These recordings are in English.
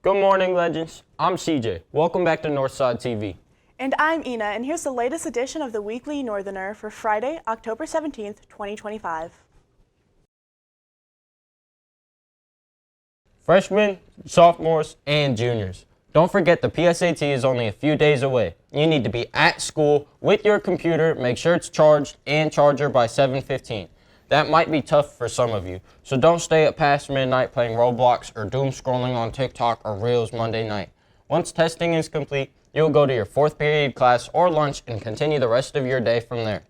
Good morning, Legends. I'm CJ. Welcome back to Northside TV. And I'm Ina, and here's the latest edition of the Weekly Northerner for Friday, October 17th, 2025. Freshmen, sophomores, and juniors. Don't forget the PSAT is only a few days away. You need to be at school with your computer, make sure it's charged and charger by 7:15. That might be tough for some of you, so don't stay up past midnight playing Roblox or doom scrolling on TikTok or Reels Monday night. Once testing is complete, you'll go to your fourth period class or lunch and continue the rest of your day from there.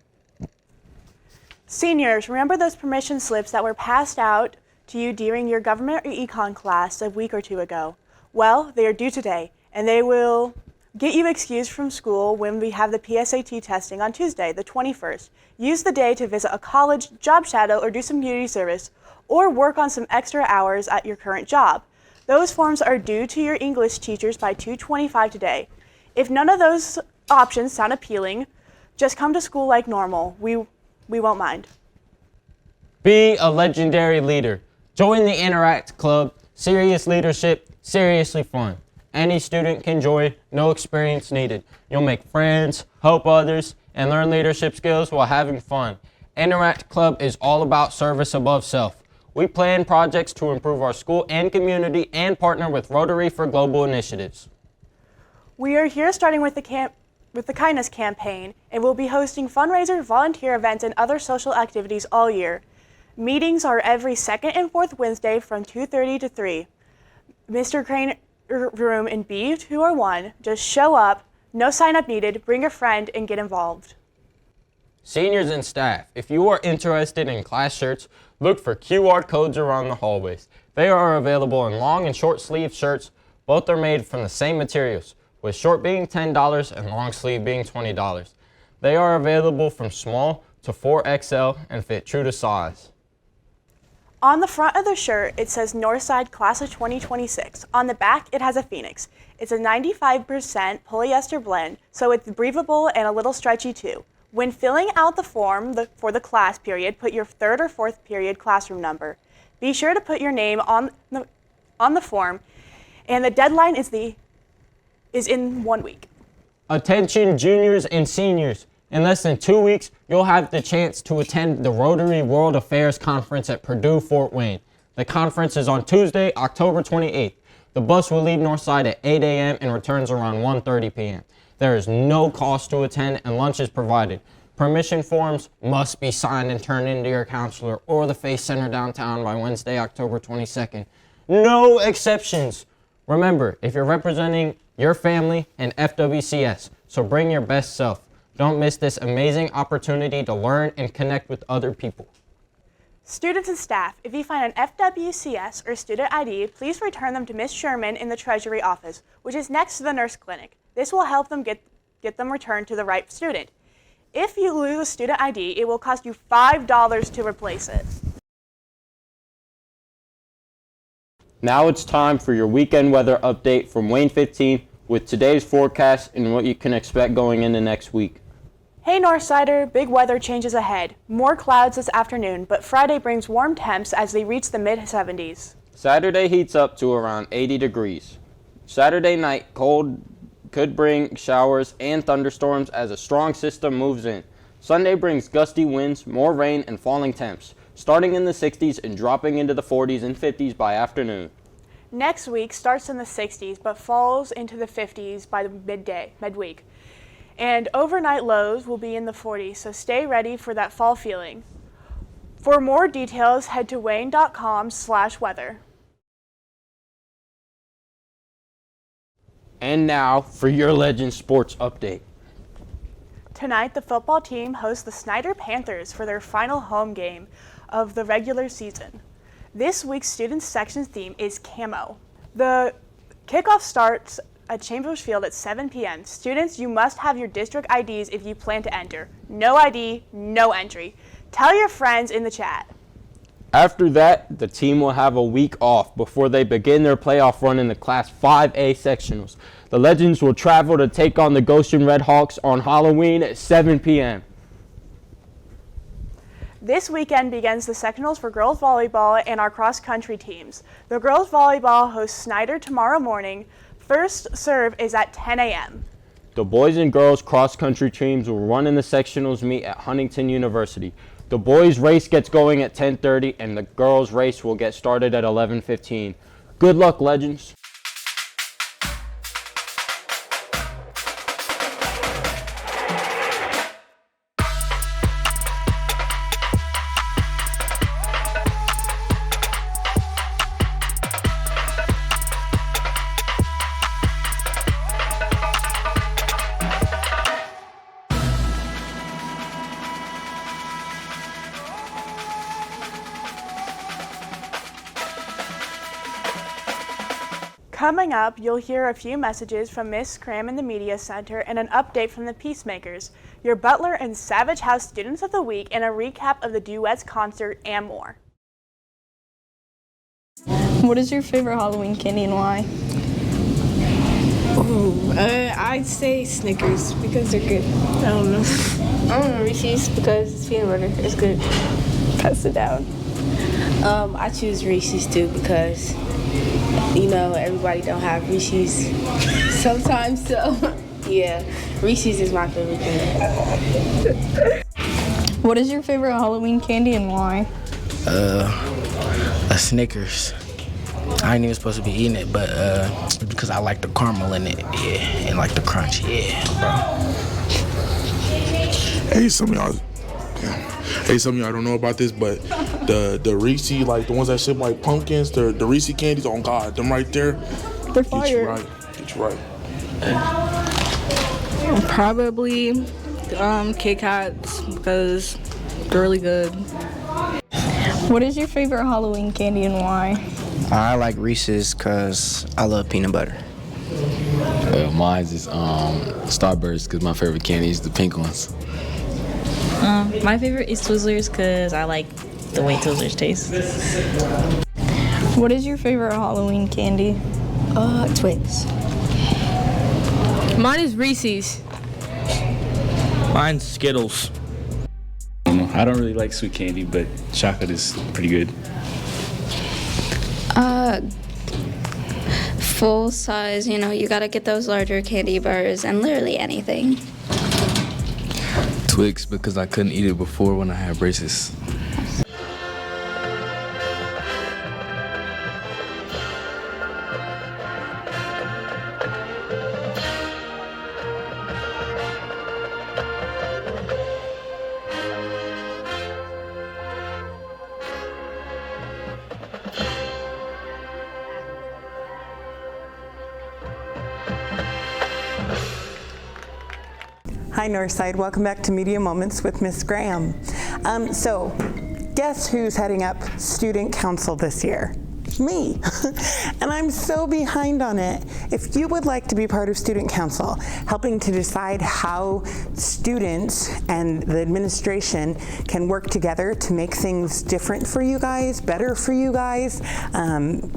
Seniors, remember those permission slips that were passed out to you during your government or econ class a week or two ago? Well, they are due today, and they will get you excused from school when we have the PSAT testing on Tuesday, the 21st. Use the day to visit a college, job shadow, or do some community service, or work on some extra hours at your current job. Those forms are due to your English teachers by 2:25 today. If none of those options sound appealing, just come to school like normal. We won't mind. Be a legendary leader. Join the Interact Club. Serious leadership, seriously fun. Any student can join, no experience needed. You'll make friends, help others, and learn leadership skills while having fun. Interact Club is all about service above self. We plan projects to improve our school and community and partner with Rotary for global initiatives. We are here starting with the Kindness Campaign, and we'll be hosting fundraisers, volunteer events, and other social activities all year. Meetings are every second and fourth Wednesday from 2:30 to 3. Mr. Crane room in B201. Just show up, no sign up needed, bring a friend, and get involved. Seniors and staff, if you are interested in class shirts, look for QR codes around the hallways. They are available in long and short sleeve shirts. Both are made from the same materials, with short being $10 and long sleeve being $20. They are available from small to 4XL and fit true to size. On the front of the shirt, it says Northside Class of 2026. On the back, it has a phoenix. It's a 95% polyester blend, so it's breathable and a little stretchy too. When filling out the form for the class period, put your third or fourth period classroom number. Be sure to put your name on the form, and the deadline is in 1 week. Attention juniors and seniors. In less than 2 weeks, you'll have the chance to attend the Rotary World Affairs Conference at Purdue Fort Wayne. The conference is on Tuesday, October 28th. The bus will leave Northside at 8 a.m. and returns around 1:30 p.m. There is no cost to attend and lunch is provided. Permission forms must be signed and turned into your counselor or the Faith Center downtown by Wednesday, October 22nd. No exceptions. Remember, if you're representing your family and FWCS, so bring your best self. Don't miss this amazing opportunity to learn and connect with other people. Students and staff, if you find an FWCS or student ID, please return them to Ms. Sherman in the Treasury office, which is next to the nurse clinic. This will help them get them returned to the right student. If you lose a student ID, it will cost you $5 to replace it. Now it's time for your weekend weather update from Wayne 15 with today's forecast and what you can expect going into next week. Hey Northsider, big weather changes ahead. More clouds this afternoon, but Friday brings warm temps as they reach the mid-70s. Saturday heats up to around 80 degrees. Saturday night, cold could bring showers and thunderstorms as a strong system moves in. Sunday brings gusty winds, more rain, and falling temps, starting in the 60s and dropping into the 40s and 50s by afternoon. Next week starts in the 60s, but falls into the 50s by the midweek. And overnight lows will be in the 40s, so stay ready for that fall feeling. For more details, head to wayne.com/weather. And now for your Legend Sports update. Tonight, the football team hosts the Snyder Panthers for their final home game of the regular season. This week's student section theme is camo. The kickoff starts at Chambers Field at 7 p.m. Students, you must have your district IDs if you plan to enter. No ID, no entry. Tell your friends in the chat. After that, the team will have a week off before they begin their playoff run in the Class 5A sectionals. The Legends will travel to take on the Goshen Red Hawks on Halloween at 7 p.m. This weekend begins the sectionals for girls volleyball and our cross-country teams. The girls volleyball hosts Snyder tomorrow morning. First serve is at 10 a.m. The boys and girls cross-country teams will run in the sectionals meet at Huntington University. The boys race gets going at 10:30 and the girls race will get started at 11:15. Good luck, legends. Coming up, you'll hear a few messages from Miss Cram in the Media Center and an update from the Peacemakers, your Butler and Savage House Students of the Week, and a recap of the Duets concert and more. What is your favorite Halloween candy and why? I'd say Snickers because they're good. I don't know. Reese's because it's peanut butter. It's good. Pass it down. I choose Reese's too because, you know, everybody don't have Reese's sometimes, so yeah, Reese's is my favorite thing. What is your favorite Halloween candy and why? A Snickers. I ain't even supposed to be eating it, but because I like the caramel in it, yeah, and like the crunch, yeah, bro. Hey, some of y'all don't know about this, but the Reese, like the ones that ship like pumpkins, the Reese candies, on God, them right there, They're fire. Get you right. Probably Kit Kats because they're really good. What is your favorite Halloween candy and why? I like Reese's because I love peanut butter. Mine is Starburst because my favorite candy is the pink ones. My favorite is Twizzlers because I like the way Twizzlers taste. What is your favorite Halloween candy? Twix. Mine is Reese's. Mine's Skittles. I don't really like sweet candy, but chocolate is pretty good. Full size, you gotta get those larger candy bars and literally anything. Twix because I couldn't eat it before when I had braces. Hi Northside, welcome back to Media Moments with Miss Graham. So, guess who's heading up Student Council this year? Me. And I'm so behind on it. If you would like to be part of Student Council, helping to decide how students and the administration can work together to make things different for you guys, better for you guys,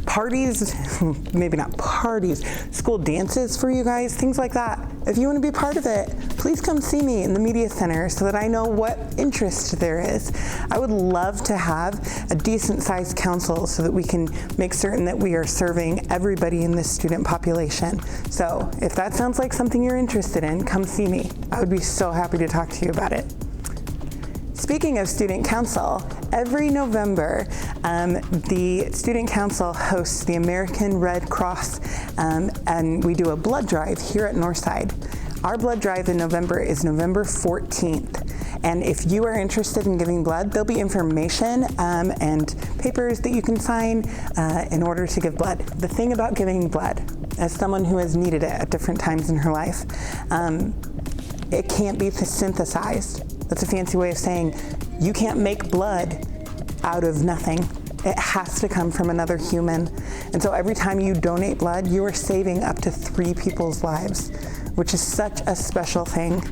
parties, maybe not parties, school dances for you guys, things like that. If you want to be part of it, please come see me in the Media Center so that I know what interest there is. I would love to have a decent sized council so that we can make certain that we are serving everybody in this student population. So if that sounds like something you're interested in, come see me. I would be so happy to talk to you about it. Speaking of Student Council, every November, the Student Council hosts the American Red Cross, and we do a blood drive here at Northside. Our blood drive in November is November 14th. And if you are interested in giving blood, there'll be information and papers that you can sign in order to give blood. The thing about giving blood, as someone who has needed it at different times in her life, it can't be synthesized. That's a fancy way of saying you can't make blood out of nothing. It has to come from another human. And so every time you donate blood, you are saving up to 3 people's lives, which is such a special thing.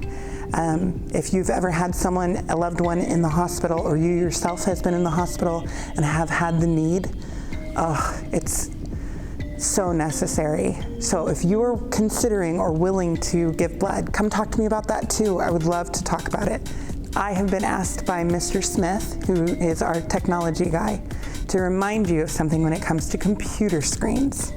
If you've ever had someone, a loved one in the hospital, or you yourself has been in the hospital and have had the need, it's so necessary. So if you are considering or willing to give blood, come talk to me about that too. I would love to talk about it. I have been asked by Mr. Smith, who is our technology guy, to remind you of something when it comes to computer screens.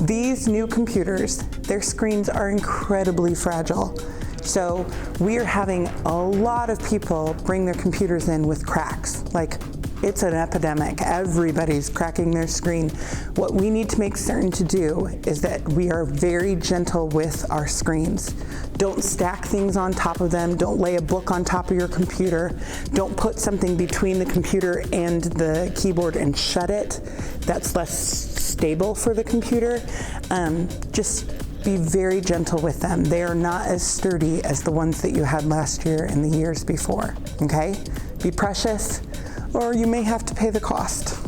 These new computers, their screens are incredibly fragile. So we are having a lot of people bring their computers in with cracks. Like, it's an epidemic. Everybody's cracking their screen. What we need to make certain to do is that we are very gentle with our screens. Don't stack things on top of them. Don't lay a book on top of your computer. Don't put something between the computer and the keyboard and shut it. That's less stable for the computer. Just be very gentle with them. They are not as sturdy as the ones that you had last year and the years before, okay? Be precious, or you may have to pay the cost.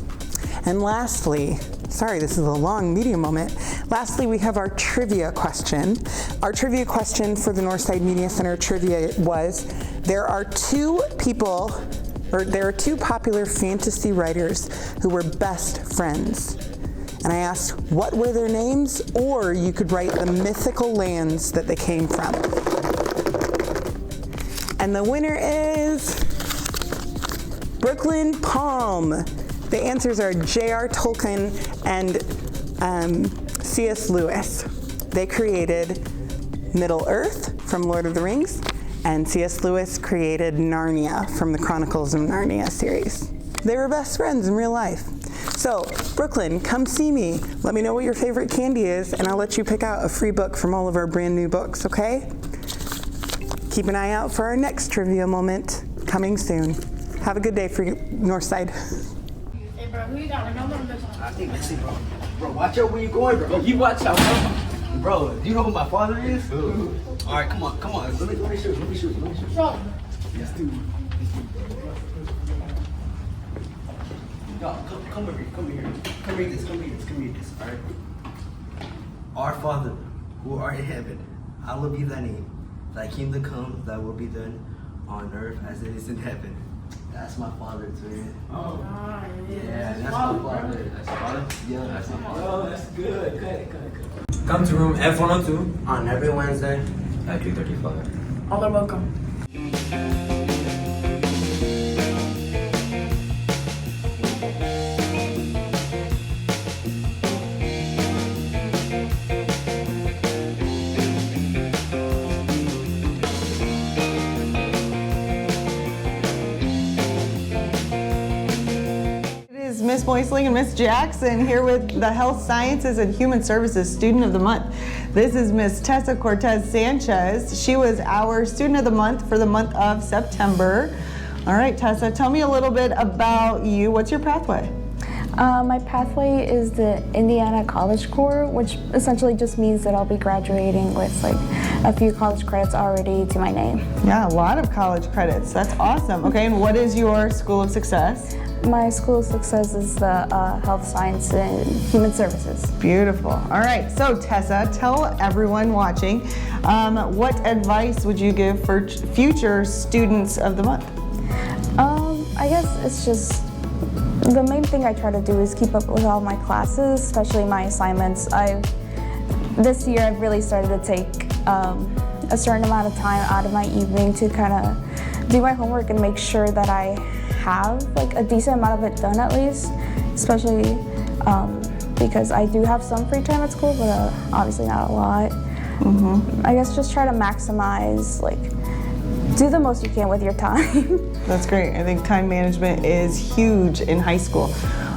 And lastly, sorry, this is a long media moment. Lastly, we have our trivia question. Our trivia question for the Northside Media Center trivia was, there are two popular fantasy writers who were best friends. And I asked, what were their names? Or you could write the mythical lands that they came from. And the winner is Brooklyn Palm. The answers are J.R. Tolkien and C.S. Lewis. They created Middle-earth from Lord of the Rings, and C.S. Lewis created Narnia from the Chronicles of Narnia series. They were best friends in real life. So, Brooklyn, come see me. Let me know what your favorite candy is, and I'll let you pick out a free book from all of our brand new books, okay? Keep an eye out for our next trivia moment coming soon. Have a good day for Northside. Hey, bro, who you got? I think that's it, bro. Bro, watch out where you going, bro. You watch out, bro. Bro, do you know who my father is? Ooh. All right, come on. Let me shoot. Let's do it. No, come over here. Come read this, all right? Our Father, who art in heaven, hallowed be thy name. Thy kingdom come, thy will be done on earth as it is in heaven. That's my father, man. Oh. Yeah, that's my father. That's your father? Yeah, that's my father. Oh, that's good. Come to room F102 on every Wednesday at 3:35. All are welcome. Miss Moisling and Miss Jackson here with the Health Sciences and Human Services Student of the Month. This is Miss Tessa Cortez Sanchez. She was our Student of the Month for the month of September. All right, Tessa, tell me a little bit about you. What's your pathway? My pathway is the Indiana College Corps, which essentially just means that I'll be graduating with like a few college credits already to my name. Yeah, a lot of college credits. That's awesome. Okay, and what is your School of Success? My School of Success is the Health Science and Human Services. Beautiful. All right, so Tessa, tell everyone watching, what advice would you give for future Students of the Month? I guess it's just, the main thing I try to do is keep up with all my classes, especially my assignments. This year I've really started to take a certain amount of time out of my evening to kind of do my homework and make sure that I have like a decent amount of it done at least, especially because I do have some free time at school, but obviously not a lot. I guess just try to maximize, like, do the most you can with your time. That's great. I think time management is huge in high school.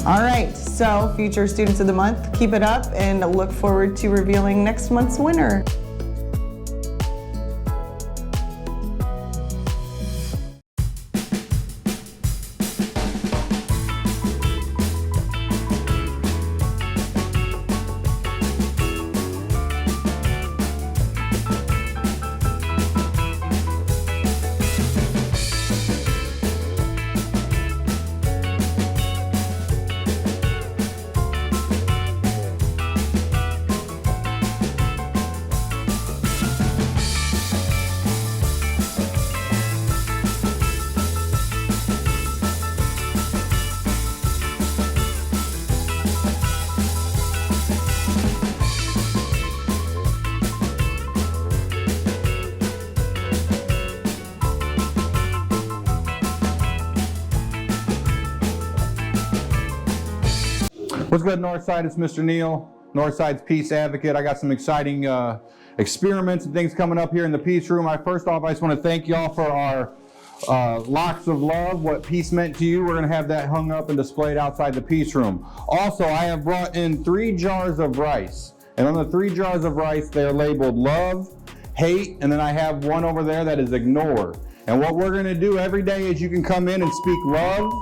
All right, so future Students of the Month, keep it up and look forward to revealing next month's winner. What's good, Northside? It's Mr. Neal, Northside's Peace Advocate. I got some exciting experiments and things coming up here in the Peace Room. First off, I just want to thank y'all for our locks of love, what peace meant to you. We're going to have that hung up and displayed outside the Peace Room. Also, I have brought in 3 jars of rice. And on the 3 jars of rice, they're labeled love, hate, and then I have one over there that is ignore. And what we're going to do every day is you can come in and speak love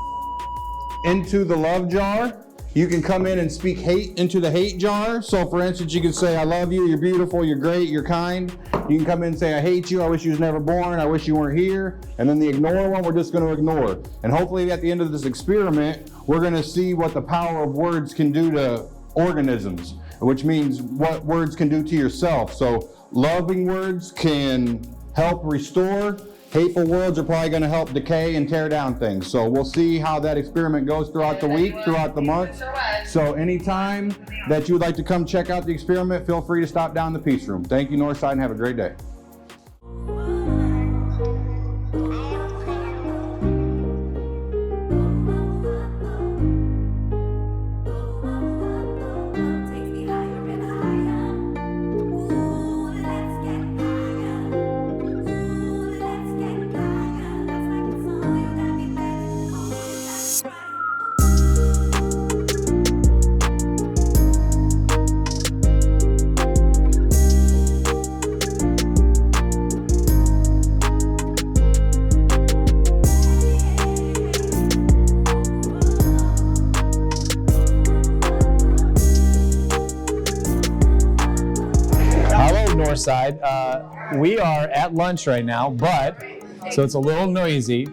into the love jar. You can come in and speak hate into the hate jar. So for instance, you can say, I love you, you're beautiful, you're great, you're kind. You can come in and say, I hate you, I wish you was never born, I wish you weren't here. And then the ignore one, we're just gonna ignore. And hopefully at the end of this experiment, we're gonna see what the power of words can do to organisms, which means what words can do to yourself. So loving words can help restore. Hateful words are probably going to help decay and tear down things. So we'll see how that experiment goes throughout the week, throughout the month. So anytime that you would like to come check out the experiment, feel free to stop down in the Peace Room. Thank you, Northside, and have a great day. Side. We are at lunch right now, so it's a little noisy,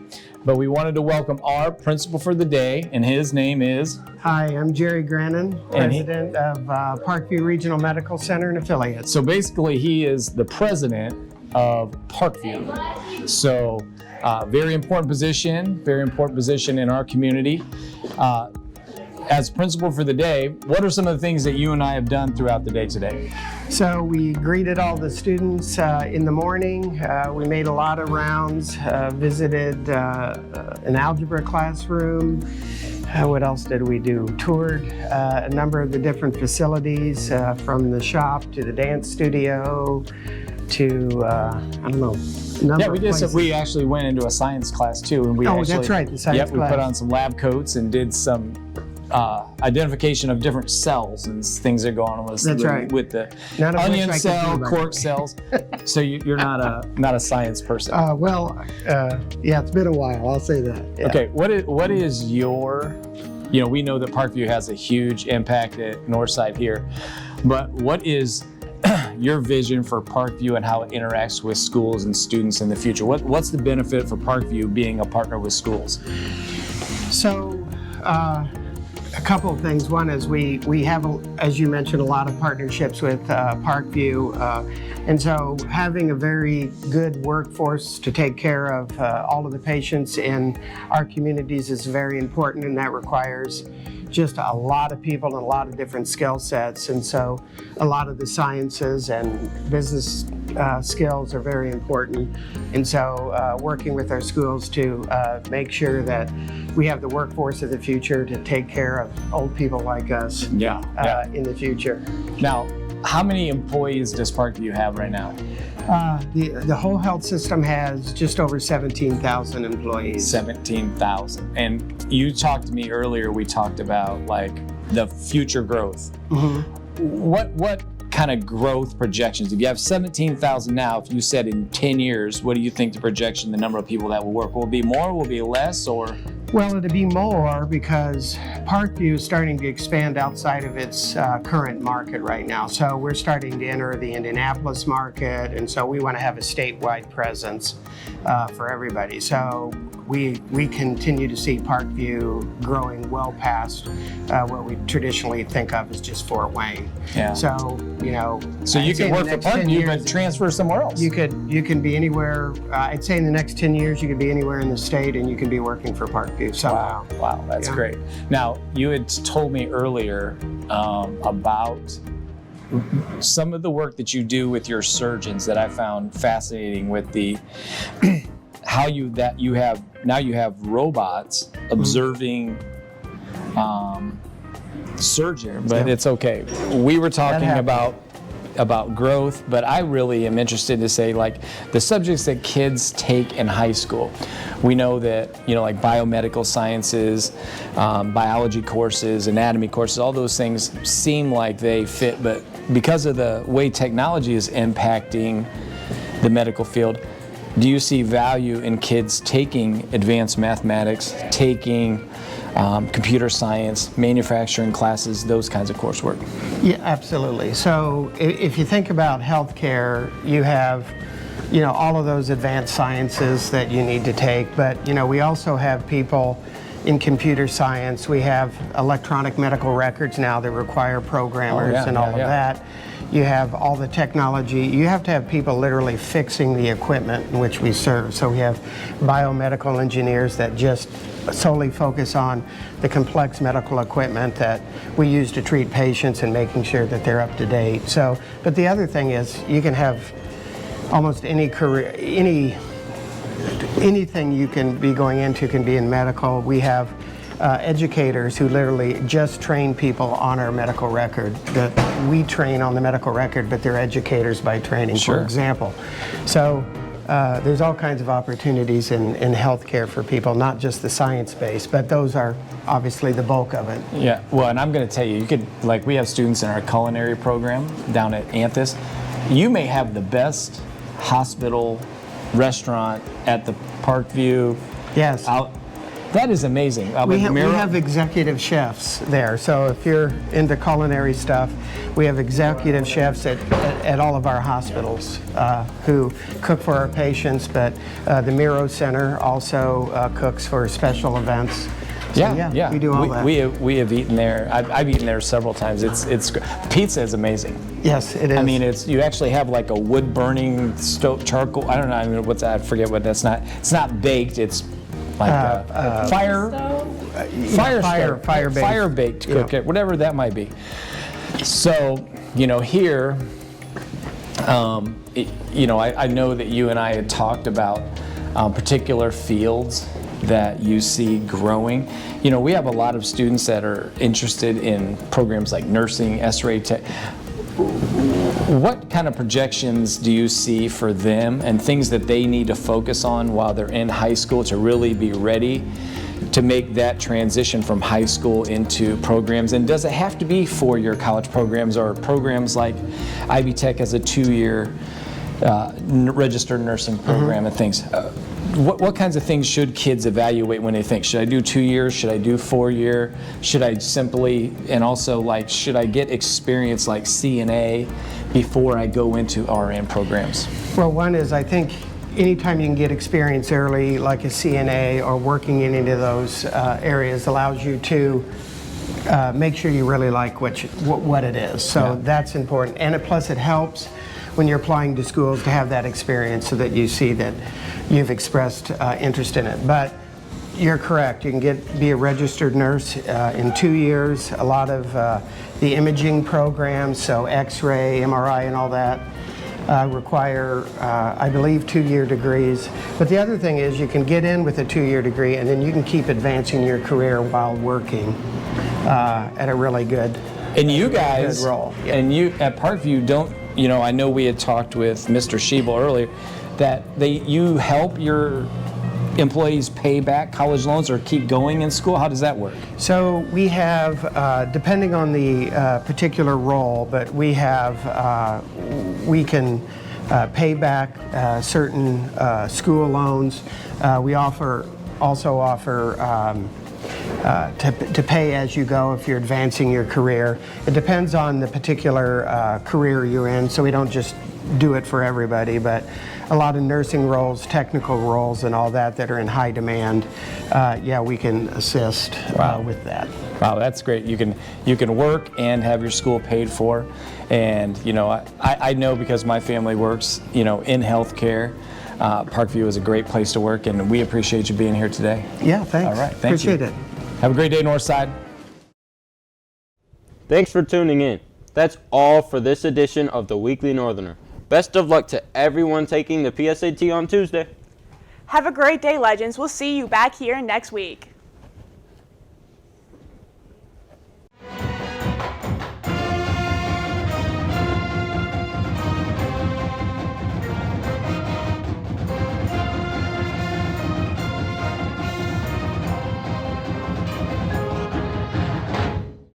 but we wanted to welcome our principal for the day, and his name is? Hi, I'm Jerry Grannon, president of Parkview Regional Medical Center and affiliates. So basically he is the president of Parkview. So very important position in our community. As principal for the day, what are some of the things that you and I have done throughout the day today? So we greeted all the students in the morning. We made a lot of rounds, visited an algebra classroom. What else did we do? Toured a number of the different facilities, from the shop to the dance studio to, I don't know. Yeah, we did. We actually went into a science class too, and that's right, the science class. We put on some lab coats and did some identification of different cells and things that go on with the onion cell, cork cells. So you're not a science person. Yeah, it's been a while. I'll say that. Yeah. Okay, what is your? We know that Parkview has a huge impact at Northside here, but what is your vision for Parkview and how it interacts with schools and students in the future? What's the benefit for Parkview being a partner with schools? So. A couple of things. One is we have, as you mentioned, a lot of partnerships with Parkview, and so having a very good workforce to take care of all of the patients in our communities is very important, and that requires just a lot of people and a lot of different skill sets. And so a lot of the sciences and business skills are very important. And so working with our schools to make sure that we have the workforce of the future to take care of old people like us in the future. Now, how many employees does Parkview have right now? The whole health system has just over 17,000 employees. 17,000. And you talked to me earlier, we talked about like the future growth. Mm-hmm. What kind of growth projections? If you have 17,000 now, if you said in 10 years, what do you think the projection, the number of people that will work? Will it be more, will it be less, or? Well, it'll be more because Parkview is starting to expand outside of its current market right now. So we're starting to enter the Indianapolis market, and so we want to have a statewide presence for everybody. So we continue to see Parkview growing well past what we traditionally think of as just Fort Wayne. Yeah. So, So you can work for Parkview but transfer somewhere else. You can be anywhere. I'd say in the next 10 years, you could be anywhere in the state and you can be working for Parkview. So, wow, that's great. Now, you had told me earlier about some of the work that you do with your surgeons that I found fascinating with the how you have robots observing surgeon, but it's okay. We were talking about growth, but I really am interested to say, like, the subjects that kids take in high school. We know that, you know, like biomedical sciences, biology courses, anatomy courses, all those things seem like they fit, but because of the way technology is impacting the medical field, do you see value in kids taking advanced mathematics, taking computer science, manufacturing classes, those kinds of coursework? Yeah, absolutely. So if you think about healthcare, you have, you know, all of those advanced sciences that you need to take, but, you know, we also have people in computer science. We have electronic medical records now that require programmers and all of that. You have all the technology. You have to have people literally fixing the equipment in which we serve. So we have biomedical engineers that just solely focus on the complex medical equipment that we use to treat patients and making sure that they're up to date. So, but the other thing is you can have almost any career, anything you can be going into can be in medical. We have educators who literally just train people on our medical record. That we train on the medical record, but they're educators by training, for example. So there's all kinds of opportunities in healthcare for people, not just the science base, but those are obviously the bulk of it. Yeah, well, and I'm going to tell you, you could, like, we have students in our culinary program down at Anthus. You may have the best hospital, restaurant at the Parkview. Yes. That is amazing. We have executive chefs there. So if you're into culinary stuff, we have executive chefs at all of our hospitals who cook for our patients, but the Miro Center also cooks for special events. So yeah, we do all that. We have eaten there. I've eaten there several times. It's pizza is amazing. Yes, it is. I mean, you actually have like a wood burning stove charcoal. I don't know. I mean, what's that? I forget what that's not. It's not baked. It's like fire baked cook it, whatever that might be. So, you know, here, you know, I know that you and I had talked about particular fields that you see growing. You know, we have a lot of students that are interested in programs like nursing, S-ray tech. What kind of projections do you see for them and things that they need to focus on while they're in high school to really be ready to make that transition from high school into programs? And does it have to be four-year college programs or programs like Ivy Tech has a 2-year registered nursing program and things? What kinds of things should kids evaluate when they think, should I do 2 years, should I do 4-year, should I simply, and also like, should I get experience like CNA before I go into RN programs? Well, one is, I think anytime you can get experience early, like a CNA or working in any of those areas, allows you to make sure you really like what it is. So that's important. And plus it helps when you're applying to schools to have that experience so that you see that you've expressed interest in it. But you're correct. You can be a registered nurse in 2 years. A lot of the imaging programs, so X-ray, MRI, and all that, require, I believe, 2-year degrees. But the other thing is you can get in with a 2-year degree and then you can keep advancing your career while working at a really good And you guys, role. And you at Parkview don't, you know, I know we had talked with Mr. Schiebel earlier that you help your employees pay back college loans or keep going in school? How does that work? So we have, depending on the particular role, but we have, we can pay back certain school loans. We also offer to pay as you go if you're advancing your career. It depends on the particular career you're in, so we don't just do it for everybody, but a lot of nursing roles, technical roles, and all that are in high demand, yeah, we can assist with that. Wow, that's great. You can work and have your school paid for, and you know, I know because my family works, you know, in healthcare. Parkview is a great place to work, and we appreciate you being here today. Yeah, thanks. All right, thank you. Appreciate it. Have a great day, Northside. Thanks for tuning in. That's all for this edition of the Weekly Northerner. Best of luck to everyone taking the PSAT on Tuesday. Have a great day, Legends. We'll see you back here next week.